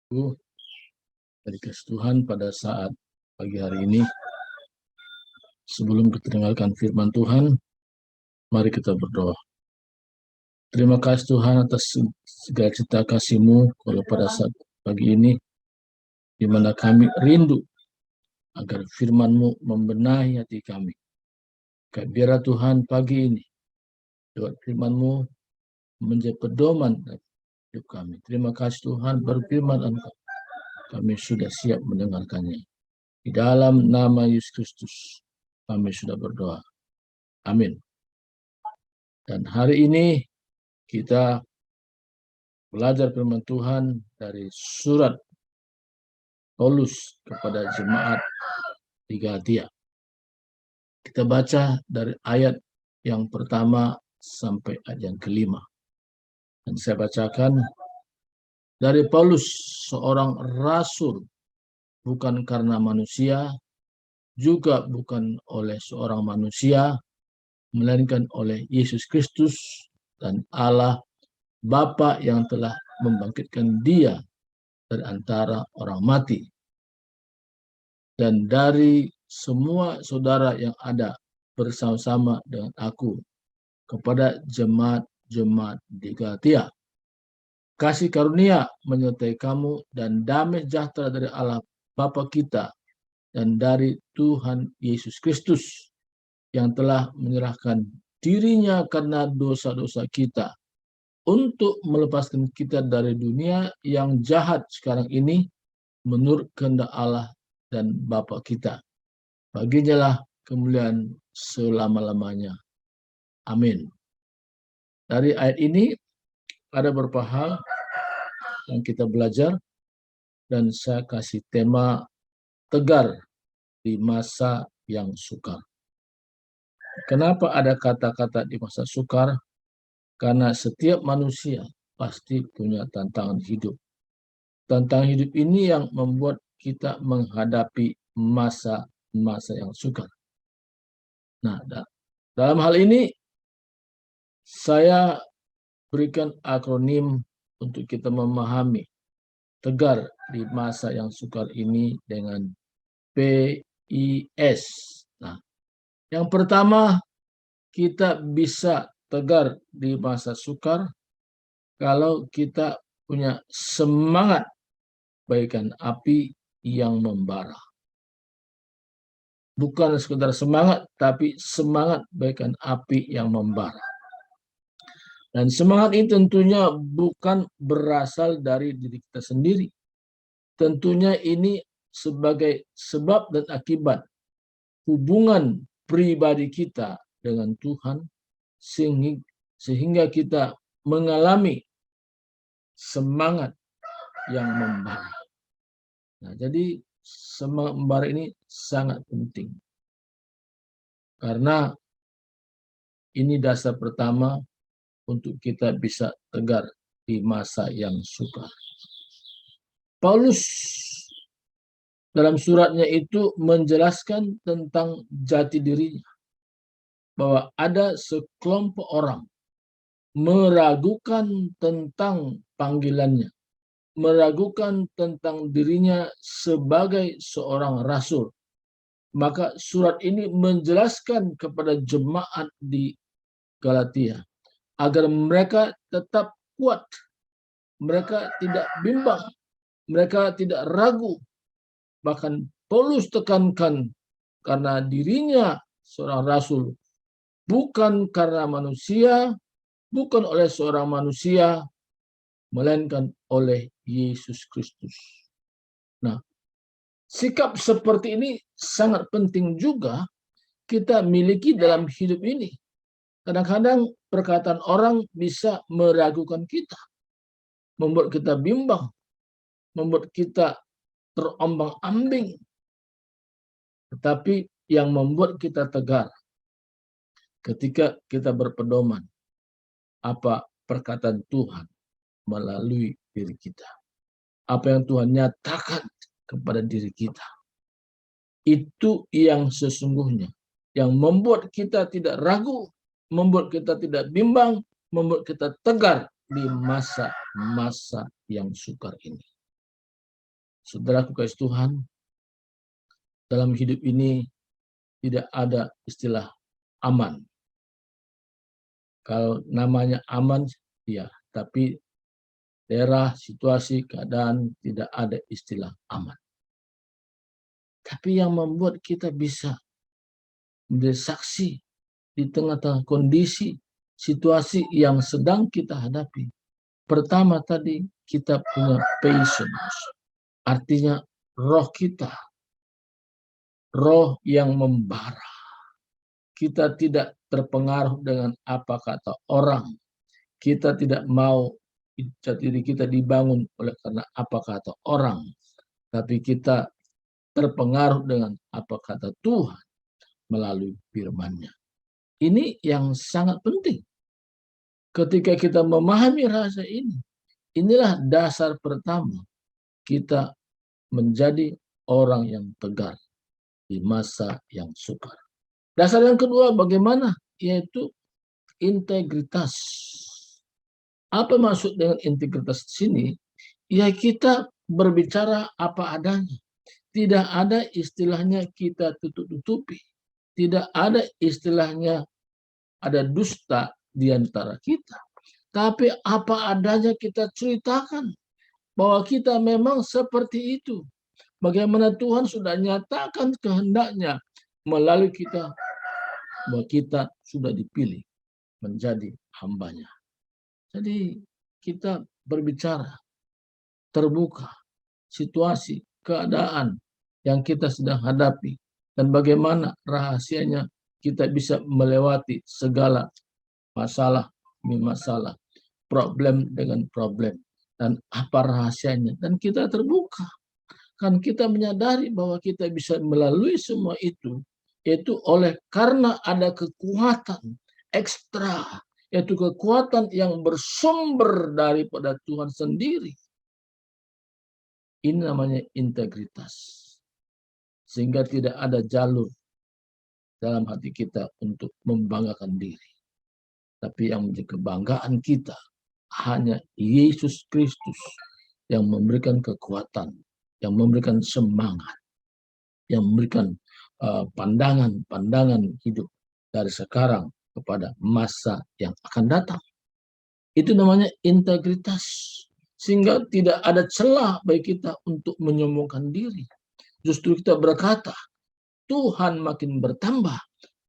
Dari kasih Tuhan pada saat pagi hari ini, sebelum kita dengarkan firman Tuhan, mari kita berdoa. Terima kasih Tuhan atas segala cita kasih-Mu kalau pada saat pagi ini, di mana kami rindu agar firman-Mu membenahi hati kami. Biarlah Tuhan pagi ini, lewat firman-Mu menjadi pedoman hidup kami. Terima kasih Tuhan, berfirman Engkau. Kami sudah siap mendengarkannya. Di dalam nama Yesus Kristus, kami sudah berdoa. Amin. Dan hari ini kita belajar firman Tuhan dari surat Paulus kepada jemaat di Galatia. Kita baca dari ayat yang pertama sampai ayat yang kelima. Dan saya bacakan dari Paulus, seorang rasul, bukan karena manusia, juga bukan oleh seorang manusia, melainkan oleh Yesus Kristus dan Allah Bapa yang telah membangkitkan Dia dari antara orang mati, dan dari semua saudara yang ada bersama-sama dengan aku, kepada jemaat-jemaat di Galatia. Kasih karunia menyertai kamu dan damai sejahtera dari Allah Bapa kita dan dari Tuhan Yesus Kristus, yang telah menyerahkan dirinya karena dosa-dosa kita untuk melepaskan kita dari dunia yang jahat sekarang ini, menurut kehendak Allah dan Bapa kita. Baginya lah kemuliaan selama-lamanya. Amin. Dari ayat ini ada beberapa hal yang kita belajar, dan saya kasih tema tegar di masa yang sukar. Kenapa ada kata-kata di masa sukar? Karena setiap manusia pasti punya tantangan hidup. Tantangan hidup ini yang membuat kita menghadapi masa-masa yang sukar. Nah, dalam hal ini saya berikan akronim untuk kita memahami tegar di masa yang sukar ini dengan PIS. Nah, yang pertama, kita bisa tegar di masa sukar kalau kita punya semangat bagaikan api yang membara. Bukan sekedar semangat, tapi semangat bagaikan api yang membara. Dan semangat ini tentunya bukan berasal dari diri kita sendiri. Tentunya ini sebagai sebab dan akibat hubungan pribadi kita dengan Tuhan, sehingga kita mengalami semangat yang membara. Nah, jadi semangat membara ini sangat penting, karena ini dasar pertama untuk kita bisa tegar di masa yang sukar. Paulus dalam suratnya itu menjelaskan tentang jati dirinya, bahwa ada sekelompok orang meragukan tentang panggilannya, meragukan tentang dirinya sebagai seorang rasul. Maka surat ini menjelaskan kepada jemaat di Galatia agar mereka tetap kuat, mereka tidak bimbang, mereka tidak ragu. Bahkan Paulus tekankan karena dirinya seorang rasul, bukan karena manusia, bukan oleh seorang manusia, melainkan oleh Yesus Kristus. Nah, sikap seperti ini sangat penting juga kita miliki dalam hidup ini. Kadang-kadang perkataan orang bisa meragukan kita, membuat kita bimbang, membuat kita terombang-ambing. Tetapi yang membuat kita tegar ketika kita berpedoman apa perkataan Tuhan melalui diri kita, apa yang Tuhan nyatakan kepada diri kita, itu yang sesungguhnya yang membuat kita tidak ragu, membuat kita tidak bimbang, membuat kita tegar di masa-masa yang sukar ini. Saudaraku kasih Tuhan, dalam hidup ini tidak ada istilah aman. Kalau namanya aman, ya, tapi daerah, situasi, keadaan tidak ada istilah aman. Tapi yang membuat kita bisa menjadi saksi di tengah-tengah kondisi, situasi yang sedang kita hadapi. Pertama tadi, kita punya patience. Artinya roh kita, roh yang membara. Kita tidak terpengaruh dengan apa kata orang. Kita tidak mau jati diri kita dibangun oleh karena apa kata orang. Tapi kita terpengaruh dengan apa kata Tuhan melalui firman-Nya. Ini yang sangat penting. Ketika kita memahami rahasia ini, inilah dasar pertama kita menjadi orang yang tegar di masa yang sukar. Dasar yang kedua bagaimana? Yaitu integritas. Apa maksud dengan integritas di sini? Ya kita berbicara apa adanya. Tidak ada istilahnya kita tutup-tutupi. Tidak ada istilahnya ada dusta di antara kita. Tapi apa adanya kita ceritakan bahwa kita memang seperti itu. Bagaimana Tuhan sudah nyatakan kehendaknya melalui kita, bahwa kita sudah dipilih menjadi hambanya. Jadi kita berbicara terbuka situasi, keadaan yang kita sedang hadapi, dan bagaimana rahasianya kita bisa melewati segala masalah demi masalah, problem dengan problem, dan apa rahasianya. Dan kita terbuka, kan kita menyadari bahwa kita bisa melalui semua itu oleh karena ada kekuatan ekstra, yaitu kekuatan yang bersumber daripada Tuhan sendiri. Ini namanya integritas. Sehingga tidak ada jalur dalam hati kita untuk membanggakan diri. Tapi yang menjadi kebanggaan kita hanya Yesus Kristus yang memberikan kekuatan, yang memberikan semangat, yang memberikan pandangan-pandangan hidup dari sekarang kepada masa yang akan datang. Itu namanya integritas. Sehingga tidak ada celah bagi kita untuk menyombongkan diri. Justru kita berkata, Tuhan makin bertambah,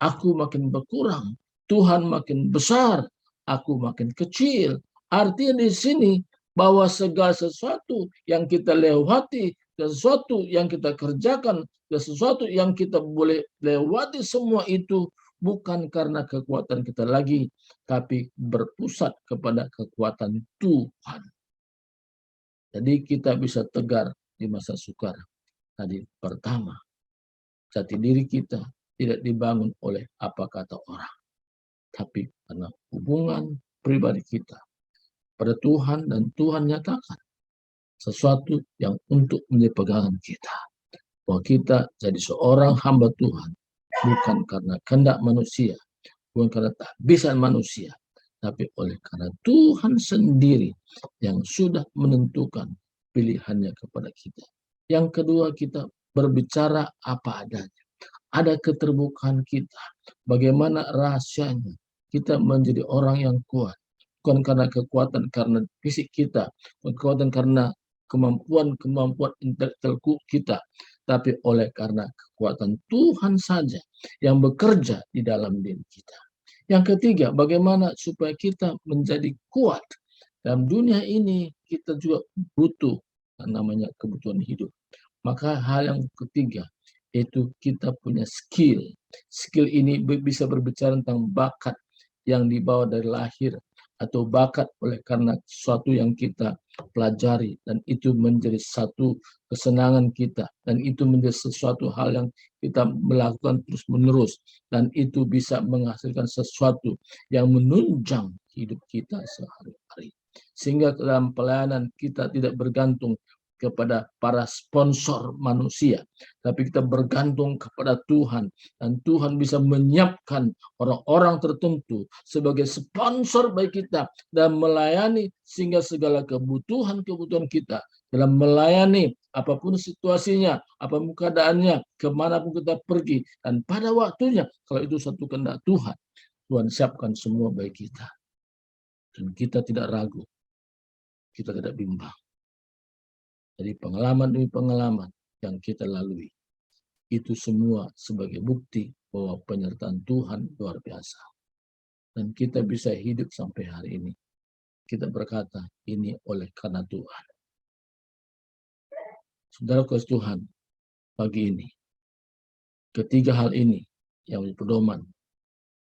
aku makin berkurang. Tuhan makin besar, aku makin kecil. Artinya di sini bahwa segala sesuatu yang kita lewati, sesuatu yang kita kerjakan, sesuatu yang kita boleh lewati, semua itu bukan karena kekuatan kita lagi, tapi berpusat kepada kekuatan Tuhan. Jadi kita bisa tegar di masa sukar. Tadi pertama, jati diri kita tidak dibangun oleh apa kata orang, tapi karena hubungan pribadi kita pada Tuhan, dan Tuhan nyatakan sesuatu yang untuk menjadi pegangan kita. Bahwa kita jadi seorang hamba Tuhan, bukan karena kehendak manusia, bukan karena takbisan manusia, tapi oleh karena Tuhan sendiri yang sudah menentukan pilihannya kepada kita. Yang kedua, kita berbicara apa adanya. Ada keterbukaan kita. Bagaimana rahasianya kita menjadi orang yang kuat. Bukan karena kekuatan karena fisik kita, kekuatan karena kemampuan intelektual kita, tapi oleh karena kekuatan Tuhan saja yang bekerja di dalam diri kita. Yang ketiga, bagaimana supaya kita menjadi kuat. Dalam dunia ini kita juga butuh namanya kebutuhan hidup. Maka hal yang ketiga, yaitu kita punya skill. Skill ini bisa berbicara tentang bakat yang dibawa dari lahir, atau bakat oleh karena sesuatu yang kita pelajari, dan itu menjadi satu kesenangan kita, dan itu menjadi sesuatu hal yang kita melakukan terus-menerus, dan itu bisa menghasilkan sesuatu yang menunjang hidup kita sehari-hari. Sehingga dalam pelayanan kita tidak bergantung kepada para sponsor manusia, tapi kita bergantung kepada Tuhan, dan Tuhan bisa menyiapkan orang-orang tertentu sebagai sponsor bagi kita dan melayani, sehingga segala kebutuhan kita dalam melayani apapun situasinya, apapun keadaannya, kemanapun kita pergi, dan pada waktunya, kalau itu satu kehendak Tuhan, Tuhan siapkan semua bagi kita. Dan kita tidak ragu, kita tidak bimbang. Jadi pengalaman demi pengalaman yang kita lalui, itu semua sebagai bukti bahwa penyertaan Tuhan luar biasa. Dan kita bisa hidup sampai hari ini. Kita berkata, ini oleh karena Tuhan. Saudara kasih Tuhan, pagi ini, ketiga hal ini yang berpedoman.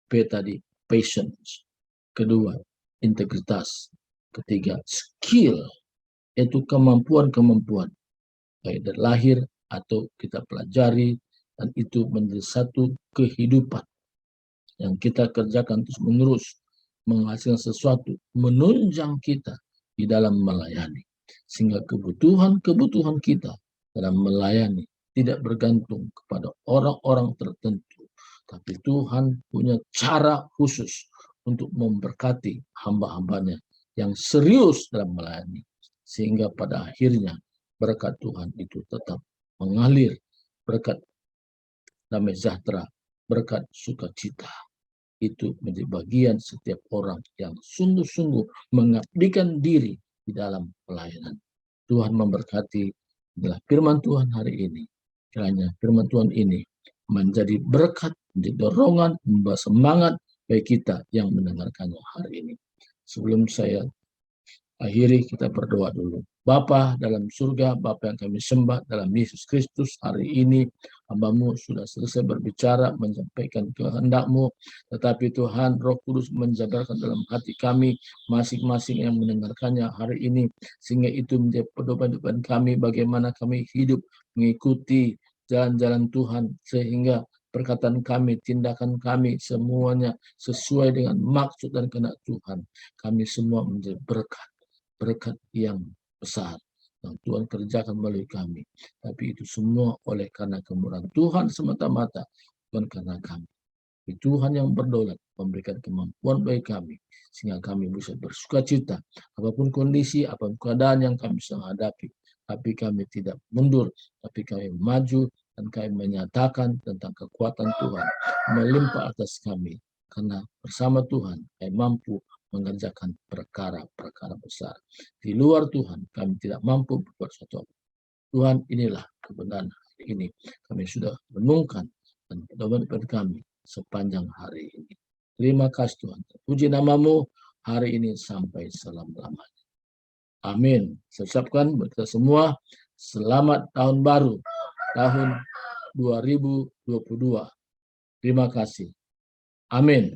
P tadi, patience. Kedua, integritas. Ketiga, skill. Yaitu kemampuan-kemampuan. Baik dari lahir atau kita pelajari. Dan itu menjadi satu kehidupan yang kita kerjakan terus-menerus. Menghasilkan sesuatu. Menunjang kita di dalam melayani. Sehingga kebutuhan-kebutuhan kita dalam melayani tidak bergantung kepada orang-orang tertentu. Tapi Tuhan punya cara khusus untuk memberkati hamba-hambanya yang serius dalam melayani. Sehingga pada akhirnya berkat Tuhan itu tetap mengalir. Berkat damai sejahtera, berkat sukacita. Itu menjadi bagian setiap orang yang sungguh-sungguh mengabdikan diri di dalam pelayanan. Tuhan memberkati adalah firman Tuhan hari ini. Kiranya firman Tuhan ini menjadi berkat, menjadi dorongan, membawa semangat bagi kita yang mendengarkannya hari ini. Sebelum saya akhiri, kita berdoa dulu. Bapa dalam surga, Bapa yang kami sembah dalam Yesus Kristus, hari ini hamba-Mu sudah selesai berbicara, menyampaikan kehendak-Mu, tetapi Tuhan Roh Kudus menjabarkan dalam hati kami masing-masing yang mendengarkannya hari ini, sehingga itu menjadi pedoman kami bagaimana kami hidup mengikuti jalan-jalan Tuhan, sehingga perkataan kami, tindakan kami, semuanya sesuai dengan maksud dan kehendak Tuhan. Kami semua menjadi berkat yang besar yang Tuhan kerjakan melalui kami. Tapi itu semua oleh karena kemurahan Tuhan semata-mata, bukan karena kami. Itu Tuhan yang berdaulat memberikan kemampuan bagi kami, sehingga kami bisa bersukacita apapun kondisi, apapun keadaan yang kami sedang hadapi. Tapi kami tidak mundur, tapi kami maju dan kami menyatakan tentang kekuatan Tuhan melimpah atas kami. Karena bersama Tuhan kami mampu mengerjakan perkara-perkara besar. Di luar Tuhan kami tidak mampu berbuat sesuatu. Tuhan, inilah kebenaran hari ini. Kami sudah renungkan dan pedoman kami sepanjang hari ini. Terima kasih Tuhan. Puji nama-Mu hari ini sampai selama-lamanya. Amin. Saya ucapkan buat kita semua selamat tahun baru, tahun 2022. Terima kasih. Amin.